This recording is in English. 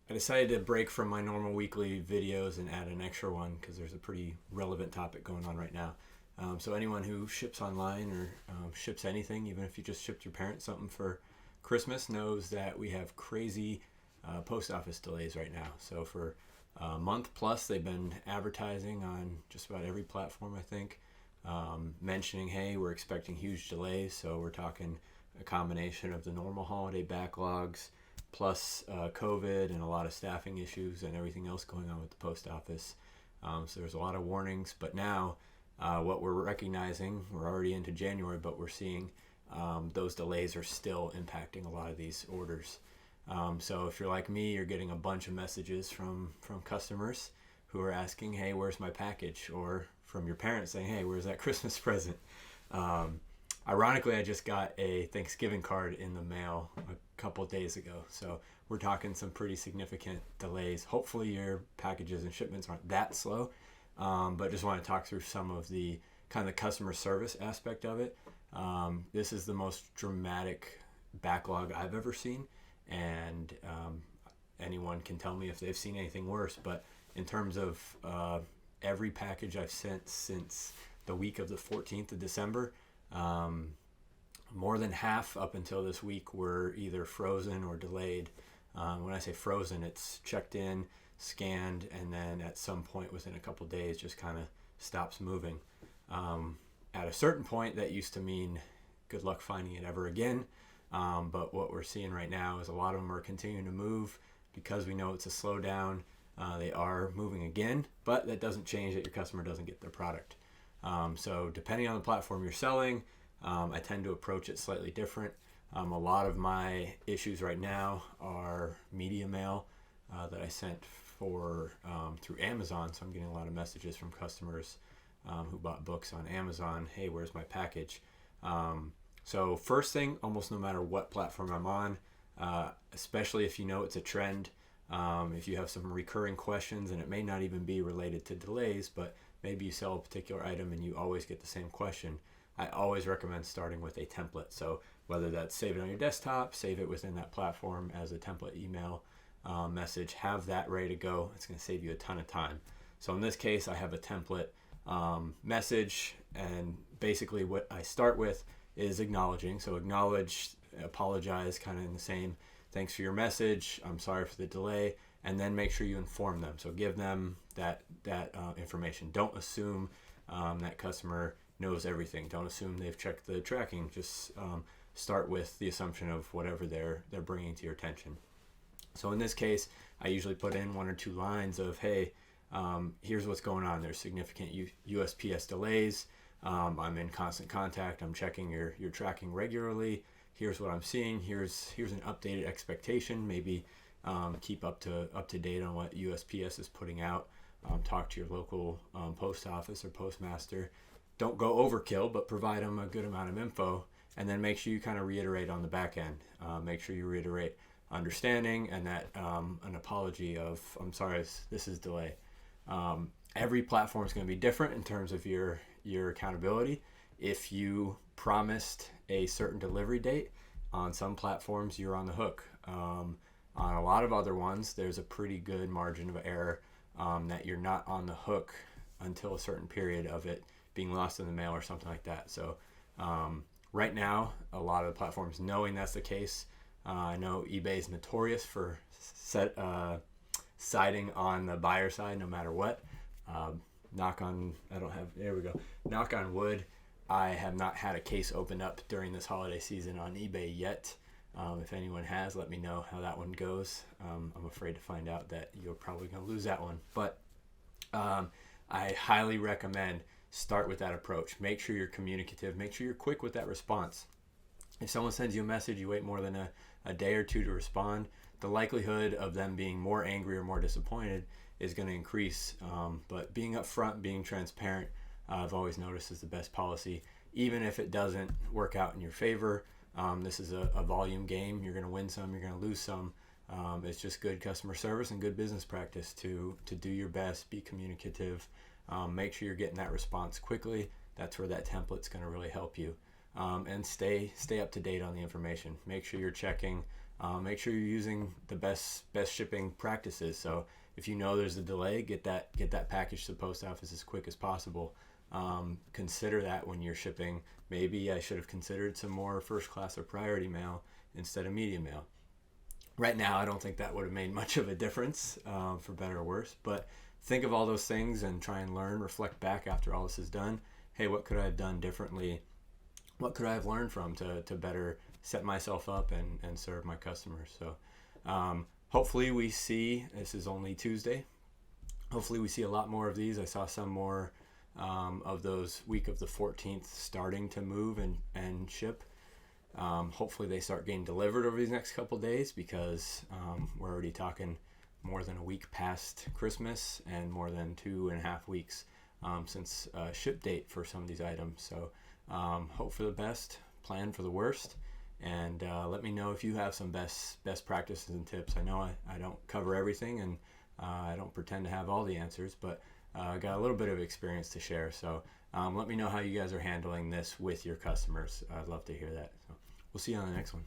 I decided to break from my normal weekly videos and add an extra one because there's a pretty relevant topic going on right now. So anyone who ships online or ships anything, even if you just shipped your parents something for Christmas, knows that we have crazy post office delays right now. So for a month plus, they've been advertising on just about every platform, I think, mentioning, hey, we're expecting huge delays. So we're talking a combination of the normal holiday backlogs plus COVID and a lot of staffing issues and everything else going on with the post office. So there's a lot of warnings, but now what we're recognizing, we're already into January, but we're seeing those delays are still impacting a lot of these orders. So if you're like me, you're getting a bunch of messages from customers who are asking, hey, where's my package? Or from your parents saying, hey, where's that Christmas present? Ironically, I just got a Thanksgiving card in the mail a couple of days ago. So we're talking some pretty significant delays. Hopefully your packages and shipments aren't that slow, but just want to talk through some of the kind of customer service aspect of it. This is the most dramatic backlog I've ever seen, and anyone can tell me if they've seen anything worse. But in terms of every package I've sent since the week of the 14th of December, more than half up until this week were either frozen or delayed. When I say frozen, it's checked in, scanned, and then at some point within a couple days just kind of stops moving. At a certain point, that used to mean good luck finding it ever again. But what we're seeing right now is a lot of them are continuing to move because we know it's a slowdown. They are moving again, but that doesn't change that your customer doesn't get their product. So depending on the platform you're selling, I tend to approach it slightly different. A lot of my issues right now are media mail that I sent for through Amazon. So I'm getting a lot of messages from customers who bought books on Amazon. Hey, where's my package? So first thing, almost no matter what platform I'm on, especially if you know it's a trend, if you have some recurring questions, and it may not even be related to delays, but maybe you sell a particular item and you always get the same question, I always recommend starting with a template. So whether that's save it on your desktop, save it within that platform as a template email message, have that ready to go. It's going to save you a ton of time. So in this case, I have a template message, and basically what I start with is acknowledging. So acknowledge, apologize, kind of in the same, thanks for your message, I'm sorry for the delay, and then make sure you inform them. So give them that information. Don't assume that customer knows everything. Don't assume they've checked the tracking. Just start with the assumption of whatever they're bringing to your attention. So in this case, I usually put in 1 or 2 lines of, hey, here's what's going on. There's significant USPS delays. I'm in constant contact. I'm checking your tracking regularly. Here's what I'm seeing. Here's an updated expectation. Maybe keep up to date on what USPS is putting out. Talk to your local post office or postmaster. Don't go overkill, but provide them a good amount of info, and then make sure you kind of reiterate on the back end. Make sure you reiterate understanding and that an apology of, I'm sorry, this is delay. Every platform is going to be different in terms of your accountability. If you promised a certain delivery date, on some platforms you're on the hook. On a lot of other ones, there's a pretty good margin of error that you're not on the hook until a certain period of it being lost in the mail or something like that. So right now, a lot of the platforms, knowing that's the case, I know eBay is notorious for siding on the buyer side no matter what. Knock on wood, I have not had a case open up during this holiday season on eBay yet. If anyone has, let me know how that one goes. I'm afraid to find out that you're probably going to lose that one. But I highly recommend start with that approach. Make sure you're communicative. Make sure you're quick with that response. If someone sends you a message, you wait more than a day or two to respond, the likelihood of them being more angry or more disappointed is going to increase. But being upfront, being transparent, I've always noticed is the best policy. Even if it doesn't work out in your favor, this is a volume game. You're going to win some, you're going to lose some. It's just good customer service and good business practice to do your best, be communicative, make sure you're getting that response quickly. That's where that template's going to really help you. And stay up to date on the information. Make sure you're checking make sure you're using the best shipping practices. So if you know there's a delay, get that package to the post office as quick as possible. Consider that when you're shipping. Maybe I should have considered some more first class or priority mail instead of medium mail. Right now, I don't think that would have made much of a difference, for better or worse, but think of all those things and try and learn, reflect back after all this is done. Hey, what could I have done differently? What could I have learned from to better set myself up and serve my customers? So hopefully we see, this is only Tuesday, hopefully we see a lot more of these. I saw some more of those week of the 14th starting to move and ship. Hopefully they start getting delivered over these next couple days, because we're already talking more than a week past Christmas and more than 2.5 weeks since ship date for some of these items. So hope for the best, plan for the worst, and let me know if you have some best practices and tips. I know I don't cover everything, and I don't pretend to have all the answers, but I got a little bit of experience to share. So let me know how you guys are handling this with your customers. I'd love to hear that. So we'll see you on the next one.